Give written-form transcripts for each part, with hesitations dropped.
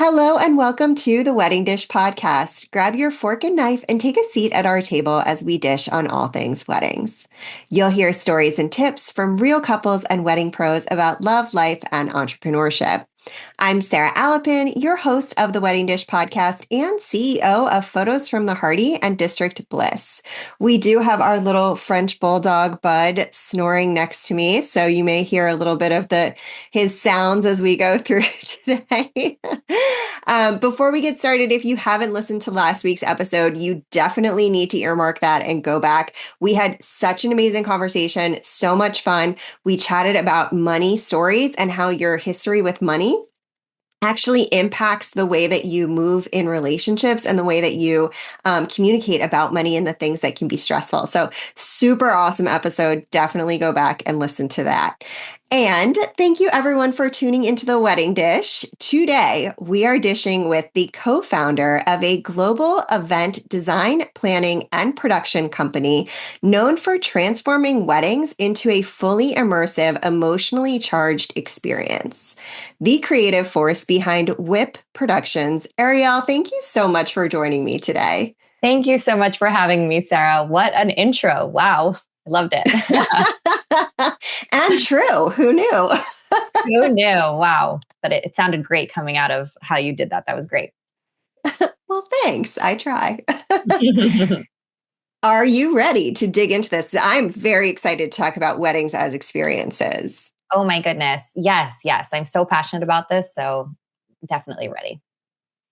Hello and welcome to the Wedding Dish Podcast. Grab your fork and knife and take a seat at our table as we dish on all things weddings. You'll hear stories and tips from real couples and wedding pros about love, life, and entrepreneurship. I'm Sarah Alapin, your host of the Wedding Dish Podcast and CEO of Photos from the Hardy and District Bliss. We do have our little French bulldog Bud snoring next to me, so you may hear a little bit of his sounds as we go through today. Before we get started, if you haven't listened to last week's episode, you definitely need to earmark that and go back. We had such an amazing conversation, so much fun. We chatted about money stories and how your history with money actually impacts the way that you move in relationships and the way that you communicate about money and the things that can be stressful. So super awesome episode. Definitely go back and listen to that. And thank you everyone for tuning into the Wedding Dish. Today, we are dishing with the co-founder of a global event design, planning, and production company known for transforming weddings into a fully immersive, emotionally charged experience. The creative force behind Whip Productions. Arielle, thank you so much for joining me today. Thank you so much for having me, Sarah. What an intro. Wow. I loved it. And true. Who knew? Who knew? Wow. But it sounded great coming out of how you did that. That was great. Well, thanks. I try. Are you ready to dig into this? I'm very excited to talk about weddings as experiences. Oh my goodness. Yes. I'm so passionate about this. So definitely ready.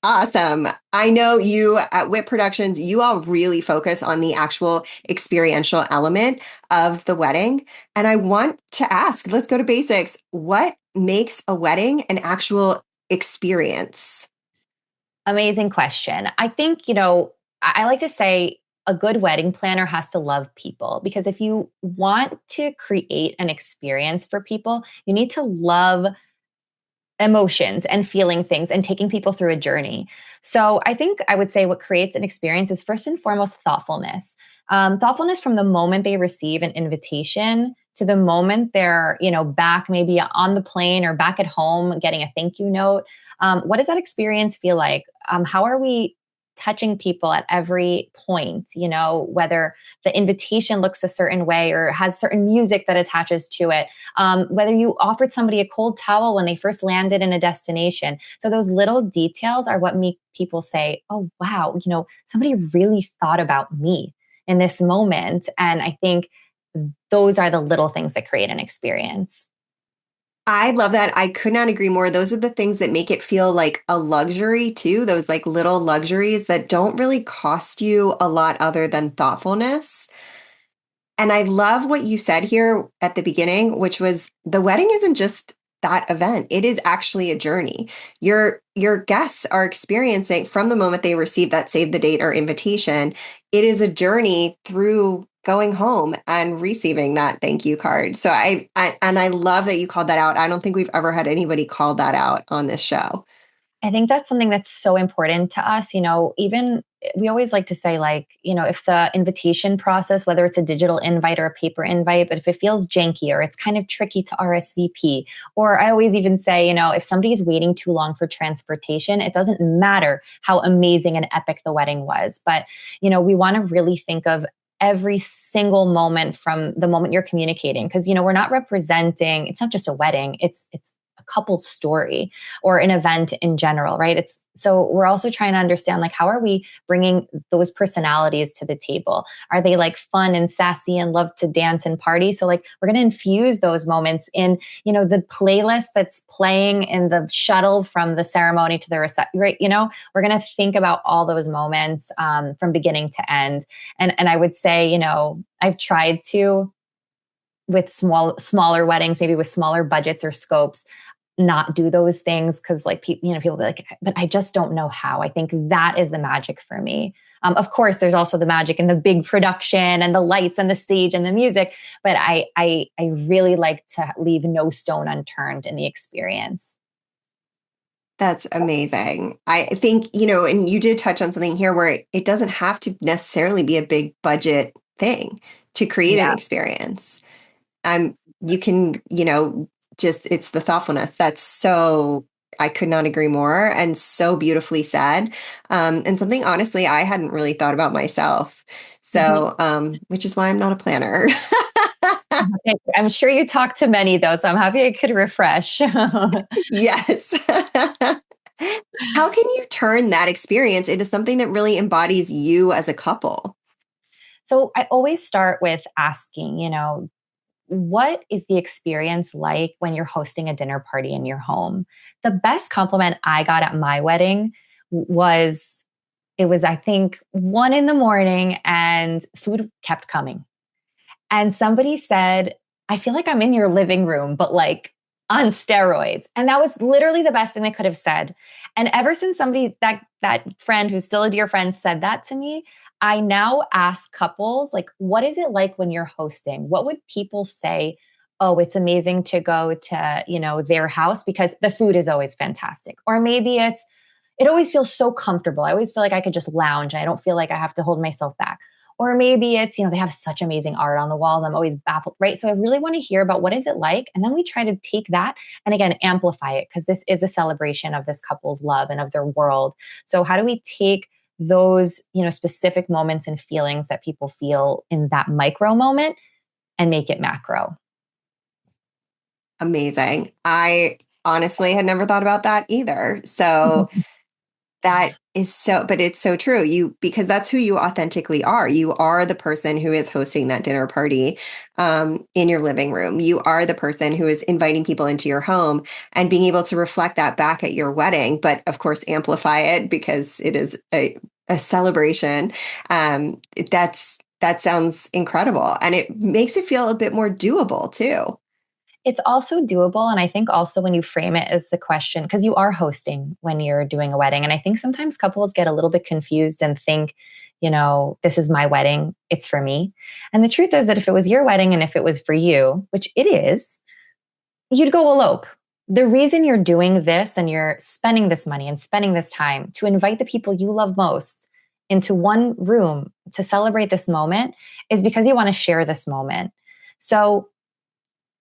Awesome. I know you at Whip Productions, you all really focus on the actual experiential element of the wedding. And I want to ask, let's go to basics. What makes a wedding an actual experience? Amazing question. I think, I like to say a good wedding planner has to love people, because if you want to create an experience for people, you need to love emotions and feeling things and taking people through a journey. So I think I would say what creates an experience is first and foremost thoughtfulness. Thoughtfulness from the moment they receive an invitation to the moment they're, back maybe on the plane or back at home getting a thank you note. What does that experience feel like? How are we touching people at every point, whether the invitation looks a certain way or has certain music that attaches to it, whether you offered somebody a cold towel when they first landed in a destination. So those little details are what make people say, oh, wow, somebody really thought about me in this moment. And I think those are the little things that create an experience. I love that. I could not agree more. Those are the things that make it feel like a luxury too. Those like little luxuries that don't really cost you a lot other than thoughtfulness. And I love what you said here at the beginning, which was the wedding isn't just that event. It is actually a journey. Your guests are experiencing from the moment they receive that save the date or invitation. It is a journey through going home and receiving that thank you card. So I love that you called that out. I don't think we've ever had anybody call that out on this show. I think that's something that's so important to us. Even we always like to say, like, if the invitation process, whether it's a digital invite or a paper invite, but if it feels janky or it's kind of tricky to RSVP, or I always even say, if somebody's waiting too long for transportation, it doesn't matter how amazing and epic the wedding was. But, we want to really think of every single moment from the moment you're communicating, because, we're not representing, it's not just a wedding, it's a couple's story or an event in general, right? So we're also trying to understand, like, how are we bringing those personalities to the table? Are they like fun and sassy and love to dance and party? So like, we're going to infuse those moments in, the playlist that's playing in the shuttle from the ceremony to the reception, right? We're going to think about all those moments from beginning to end. And I would say, I've tried to, with smaller weddings, maybe with smaller budgets or scopes, not do those things, because like people be like, but I just don't know how. I think that is the magic for me. Of course, there's also the magic in the big production and the lights and the stage and the music, but I really like to leave no stone unturned in the experience. That's amazing. I think, and you did touch on something here where it doesn't have to necessarily be a big budget thing to create an experience. You can, just, it's the thoughtfulness. That's so, I could not agree more and so beautifully said. And something honestly I hadn't really thought about myself. Mhm. So, which is why I'm not a planner. Okay. I'm sure you talked to many though, so I'm happy I could refresh. Yes. How can you turn that experience into something that really embodies you as a couple? So I always start with asking, what is the experience like when you're hosting a dinner party in your home? The best compliment I got at my wedding was it was, I think, 1 a.m. and food kept coming. And somebody said, I feel like I'm in your living room, but like on steroids. And that was literally the best thing they could have said. And ever since somebody that friend who's still a dear friend said that to me, I now ask couples like, what is it like when you're hosting? What would people say? Oh, it's amazing to go to, their house because the food is always fantastic. Or maybe it always feels so comfortable. I always feel like I could just lounge. I don't feel like I have to hold myself back. Or maybe it's, they have such amazing art on the walls. I'm always baffled, right? So I really want to hear about what is it like? And then we try to take that and again, amplify it because this is a celebration of this couple's love and of their world. So how do we take those, specific moments and feelings that people feel in that micro moment and make it macro? Amazing. I honestly had never thought about that either. So that is so, but it's so true. Because that's who you authentically are. You are the person who is hosting that dinner party in your living room. You are the person who is inviting people into your home and being able to reflect that back at your wedding, but of course, amplify it because it is a celebration. That sounds incredible. And it makes it feel a bit more doable too. It's also doable. And I think also when you frame it as the question, because you are hosting when you're doing a wedding. And I think sometimes couples get a little bit confused and think, this is my wedding, it's for me. And the truth is that if it was your wedding and if it was for you, which it is, you'd go elope. The reason you're doing this and you're spending this money and spending this time to invite the people you love most into one room to celebrate this moment is because you want to share this moment. So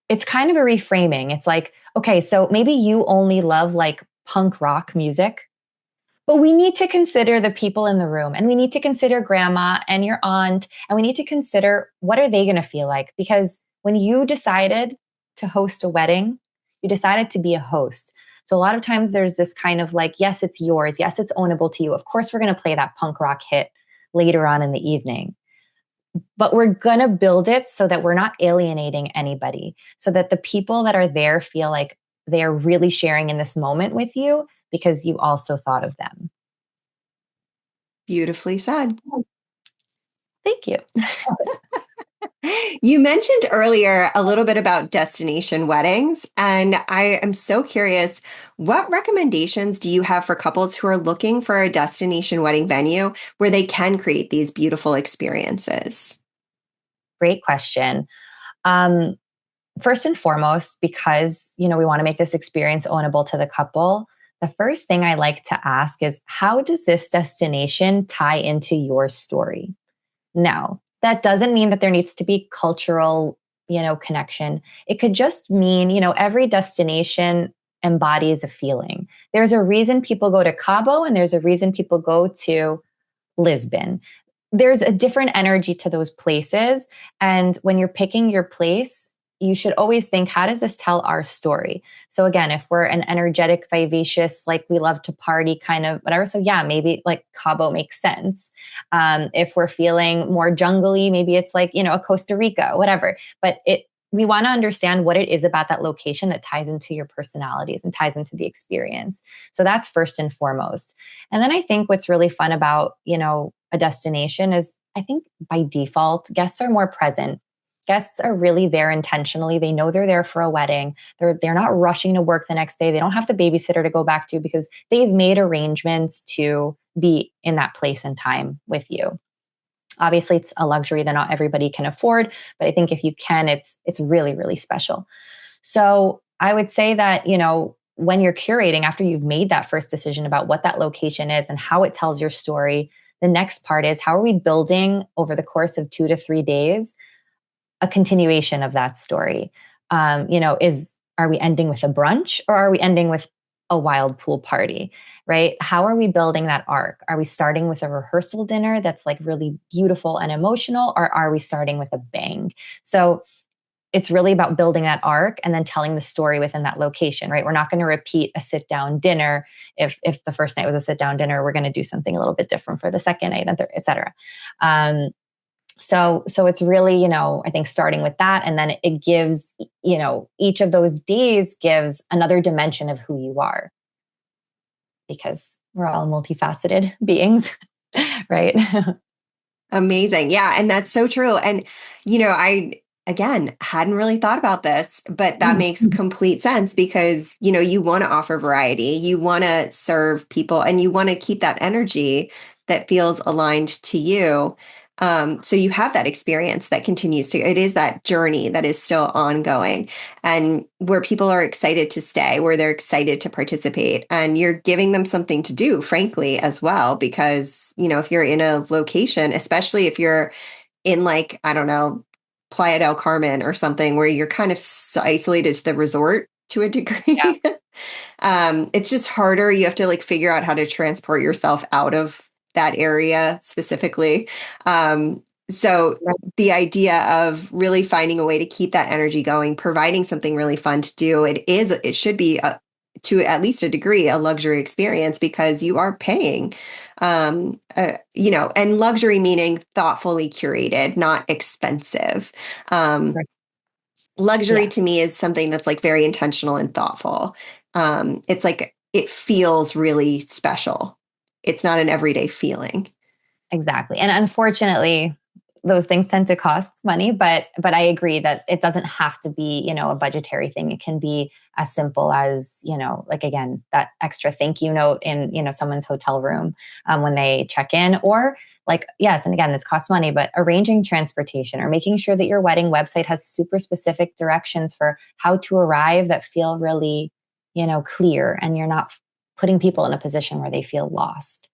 it's kind of a reframing. It's like, okay, so maybe you only love like punk rock music, but we need to consider the people in the room and we need to consider grandma and your aunt and we need to consider what are they going to feel like? Because when you decided to host a wedding, you decided to be a host. So a lot of times there's this kind of like, yes, it's yours. Yes, it's ownable to you. Of course, we're going to play that punk rock hit later on in the evening, but we're going to build it so that we're not alienating anybody, so that the people that are there feel like they are really sharing in this moment with you because you also thought of them. Beautifully said. Thank you. You mentioned earlier a little bit about destination weddings, and I am so curious, what recommendations do you have for couples who are looking for a destination wedding venue where they can create these beautiful experiences? Great question. Um, First and foremost, because we want to make this experience ownable to the couple, the first thing I like to ask is, how does this destination tie into your story? Now, that doesn't mean that there needs to be cultural, connection. It could just mean, every destination embodies a feeling. There's a reason people go to Cabo and there's a reason people go to Lisbon. There's a different energy to those places. And when you're picking your place, you should always think, how does this tell our story? So again, if we're an energetic, vivacious, like we love to party kind of whatever. So yeah, maybe like Cabo makes sense. If we're feeling more jungly, maybe it's like, a Costa Rica, whatever. But we want to understand what it is about that location that ties into your personalities and ties into the experience. So that's first and foremost. And then I think what's really fun about, a destination is, I think by default, guests are more present. Guests are really there intentionally. They know they're there for a wedding. They're not rushing to work the next day. They don't have the babysitter to go back to because they've made arrangements to be in that place and time with you. Obviously, it's a luxury that not everybody can afford, but I think if you can, it's really, really special. So I would say that, when you're curating, after you've made that first decision about what that location is and how it tells your story, the next part is, how are we building over the course of 2 to 3 days a continuation of that story? Are we ending with a brunch or are we ending with a wild pool party, right? How are we building that arc? Are we starting with a rehearsal dinner that's like really beautiful and emotional, or are we starting with a bang? So it's really about building that arc and then telling the story within that location, right? We're not going to repeat a sit down dinner. If the first night was a sit down dinner, we're going to do something a little bit different for the second night, et cetera. So it's really, I think starting with that, and then it gives, each of those days gives another dimension of who you are, because we're all multifaceted beings, right? Amazing. Yeah. And that's so true. And, I, again, hadn't really thought about this, but that makes complete sense because, you want to offer variety, you want to serve people, and you want to keep that energy that feels aligned to you. So you have that experience that continues it is that journey that is still ongoing and where people are excited to stay, where they're excited to participate, and you're giving them something to do, frankly, as well, because, if you're in a location, especially if you're in like, I don't know, Playa del Carmen or something where you're kind of isolated to the resort to a Yeah. degree. It's just harder. You have to like figure out how to transport yourself out of that area specifically. So the idea of really finding a way to keep that energy going, providing something really fun to do, it should be to at least a degree, a luxury experience because you are paying, and luxury meaning thoughtfully curated, not expensive. Right. Luxury Yeah. to me is something that's like very intentional and thoughtful. It's like it feels really special. It's not an everyday feeling. Exactly. And unfortunately, those things tend to cost money, but I agree that it doesn't have to be, a budgetary thing. It can be as simple as, like again, that extra thank you note in, someone's hotel room when they check in, or like, yes, and again, this costs money, but arranging transportation or making sure that your wedding website has super specific directions for how to arrive that feel really, clear, and you're not putting people in a position where they feel lost.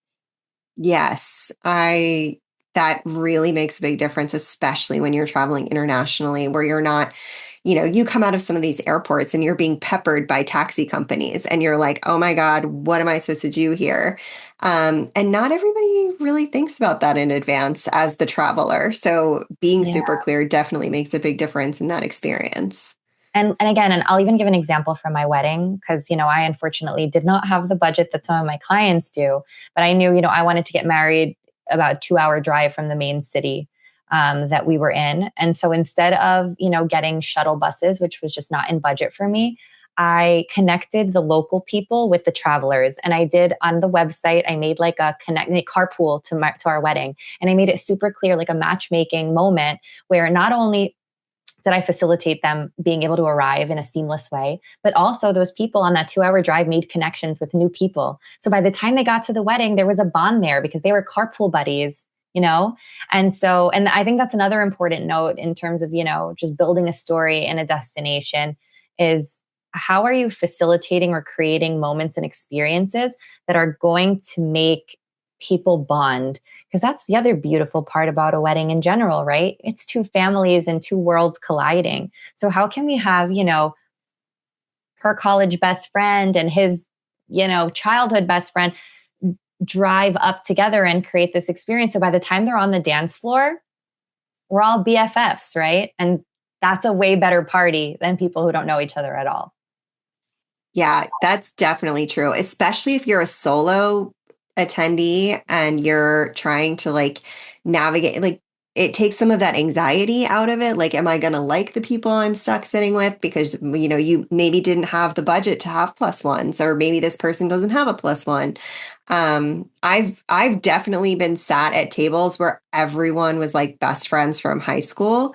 Yes, that really makes a big difference, especially when you're traveling internationally, where you're not, you come out of some of these airports and you're being peppered by taxi companies, and you're like, oh my God, what am I supposed to do here? And not everybody really thinks about that in advance as the traveler. So being Yeah. super clear definitely makes a big difference in that experience. And again, and I'll even give an example from my wedding, because I unfortunately did not have the budget that some of my clients do, but I knew I wanted to get married about a 2 hour drive from the main city that we were in. And so instead of getting shuttle buses, which was just not in budget for me, I connected the local people with the travelers. And I did on the website, I made like a carpool to our wedding, and I made it super clear, like a matchmaking moment, where not only did I facilitate them being able to arrive in a seamless way, but also those people on that 2 hour drive made connections with new people. So by the time they got to the wedding, there was a bond there because they were carpool buddies, and I think that's another important note in terms of, just building a story in a destination is, how are you facilitating or creating moments and experiences that are going to make people bond? Because that's the other beautiful part about a wedding in general, right? It's two families and two worlds colliding. So how can we have, her college best friend and his, childhood best friend drive up together and create this experience? So by the time they're on the dance floor, we're all BFFs, right? And that's a way better party than people who don't know each other at all. Yeah, that's definitely true, especially if you're a solo attendee and you're trying to like navigate, like it takes some of that anxiety out of it. Like, am I going to like the people I'm stuck sitting with? Because, you maybe didn't have the budget to have plus ones, or maybe this person doesn't have a plus one. I've definitely been sat at tables where everyone was like best friends from high school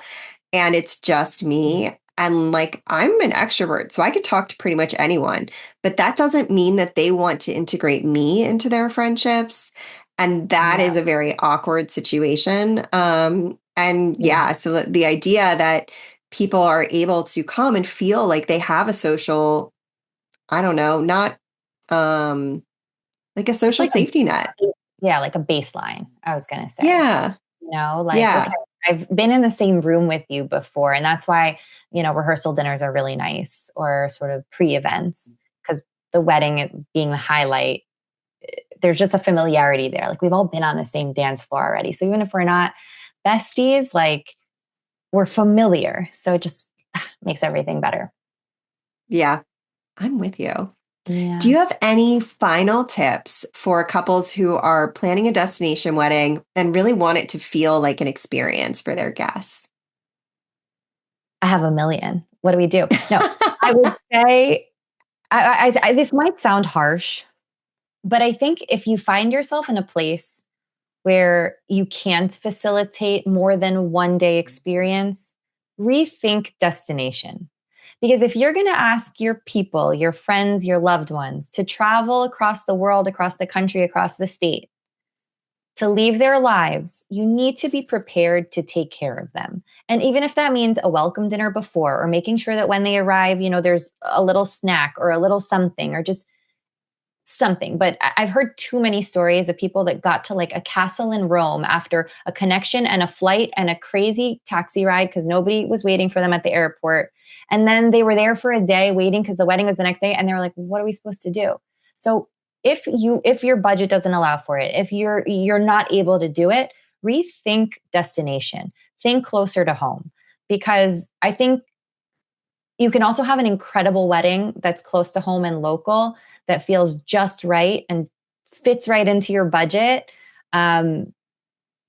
and it's just me. And like, I'm an extrovert, so I could talk to pretty much anyone, but that doesn't mean that they want to integrate me into their friendships. And that Yeah. is a very awkward situation. And Yeah. yeah, so the idea that people are able to come and feel like they have a social, I don't know, not um, like a Just social like safety net. yeah, like a baseline, I was going to say. Yeah. Like, okay, Yeah. I've been in the same room with you before. And that's why, rehearsal dinners are really nice, or sort of pre events, because the wedding being the highlight, there's just a familiarity there. Like we've all been on the same dance floor already. So even if we're not besties, like we're familiar. So it just makes everything better. Yeah, I'm with you. Do Yeah. you have any final tips for couples who are planning a destination wedding and really want it to feel like an experience for their guests? I have a million. What do we do? No, I would say this might sound harsh, but I think if you find yourself in a place where you can't facilitate more than one day experience, rethink destination. Because if you're going to ask your people, your friends, your loved ones to travel across the world, across the country, across the state, to leave their lives, you need to be prepared to take care of them. And even if that means a welcome dinner before, or making sure that when they arrive, there's a little snack or a little something, or just something. But I've heard too many stories of people that got to like a castle in Rome after a connection and a flight and a crazy taxi ride because nobody was waiting for them at the airport. And then they were there for a day waiting because the wedding was the next day. And they were like, what are we supposed to do? So if your budget doesn't allow for it, if you're not able to do it, rethink destination, think closer to home. Because I think you can also have an incredible wedding that's close to home and local that feels just right and fits right into your budget. And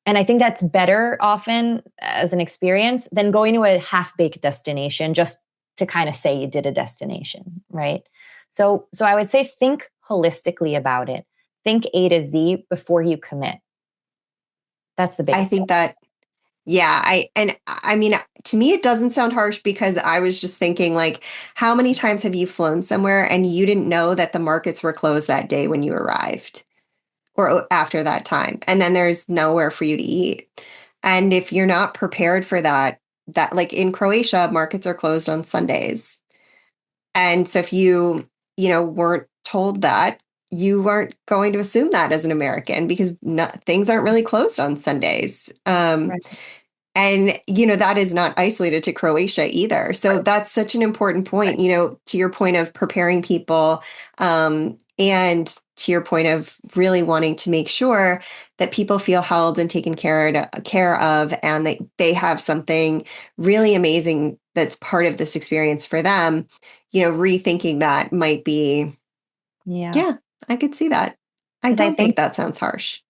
I think that's better often as an experience than going to a half-baked destination just to kind of say you did a destination, right? So I would say think holistically about it. Think A to Z before you commit. That's the I biggest think thing. that, yeah, I mean, to me, it doesn't sound harsh because I was just thinking, like, how many times have you flown somewhere and you didn't know that the markets were closed that day when you arrived or after that time? And then there's nowhere for you to eat. And if you're not prepared for that like in Croatia, markets are closed on Sundays. And so if weren't told that, you weren't going to assume that as an American because things aren't really closed on Sundays. Right. And, that is not isolated to Croatia either. So that's such an important point, to your point of preparing people, and to your point of really wanting to make sure that people feel held and taken care of, and that they have something really amazing that's part of this experience for them. Rethinking that might be, Yeah. yeah, I could see that. I Because I don't think think, that sounds harsh.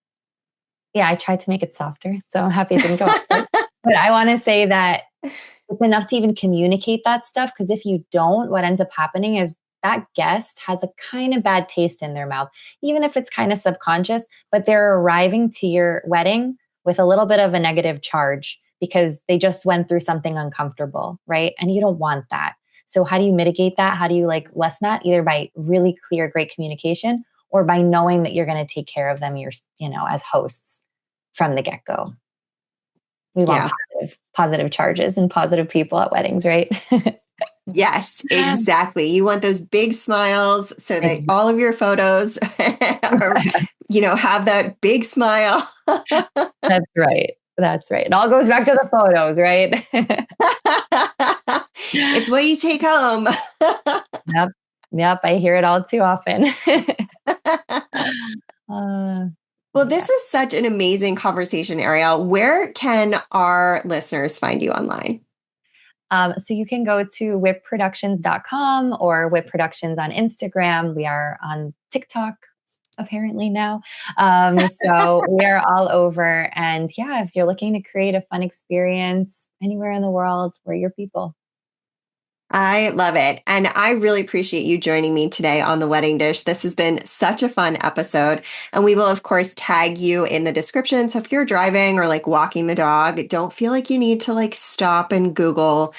yeah, I tried to make it softer. So I'm happy it didn't go up. But I want to say that it's enough to even communicate that stuff. Because if you don't, what ends up happening is that guest has a kind of bad taste in their mouth, even if it's kind of subconscious, but they're arriving to your wedding with a little bit of a negative charge because they just went through something uncomfortable, right? And you don't want that. So how do you mitigate that? How do you like lessen that? Either by really clear, great communication or by knowing that you're going to take care of them, as hosts from the get-go. We want Yeah. positive charges and positive people at weddings, right? Yes, exactly. You want those big smiles so that all of your photos are, have that big smile. That's right. That's right. It all goes back to the photos, right? It's what you take home. Yep. Yep. I hear it all too often. uh, Well, yeah. this was such an amazing conversation, Arielle. Where can our listeners find you online? So you can go to whipproductions.com or Whip Productions on Instagram. We are on TikTok apparently now. So we're all over. And yeah, if you're looking to create a fun experience anywhere in the world, we're your people. I love it. And I really appreciate you joining me today on The Wedding Dish. This has been such a fun episode. And we will, of course, tag you in the description. So if you're driving or like walking the dog, don't feel like you need to like stop and Google.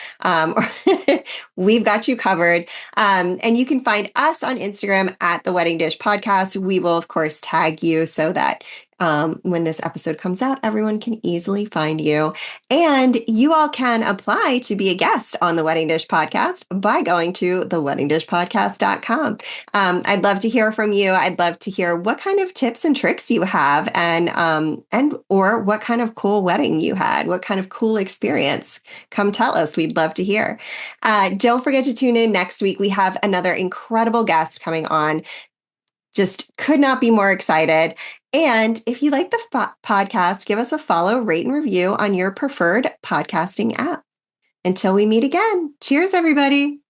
We've got you covered. And you can find us on Instagram at The Wedding Dish Podcast. We will, of course, tag you so that when this episode comes out, everyone can easily find you. And you all can apply to be a guest on the Wedding Dish Podcast by going to theweddingdishpodcast.com. I'd love to hear from you. I'd love to hear what kind of tips and tricks you have and or what kind of cool wedding you had, what kind of cool experience. Come tell us. We'd love to hear. don't forget to tune in next week. We have another incredible guest coming on. Just could not be more excited. And if you like the podcast, give us a follow, rate, and review on your preferred podcasting app. Until we meet again, cheers, everybody.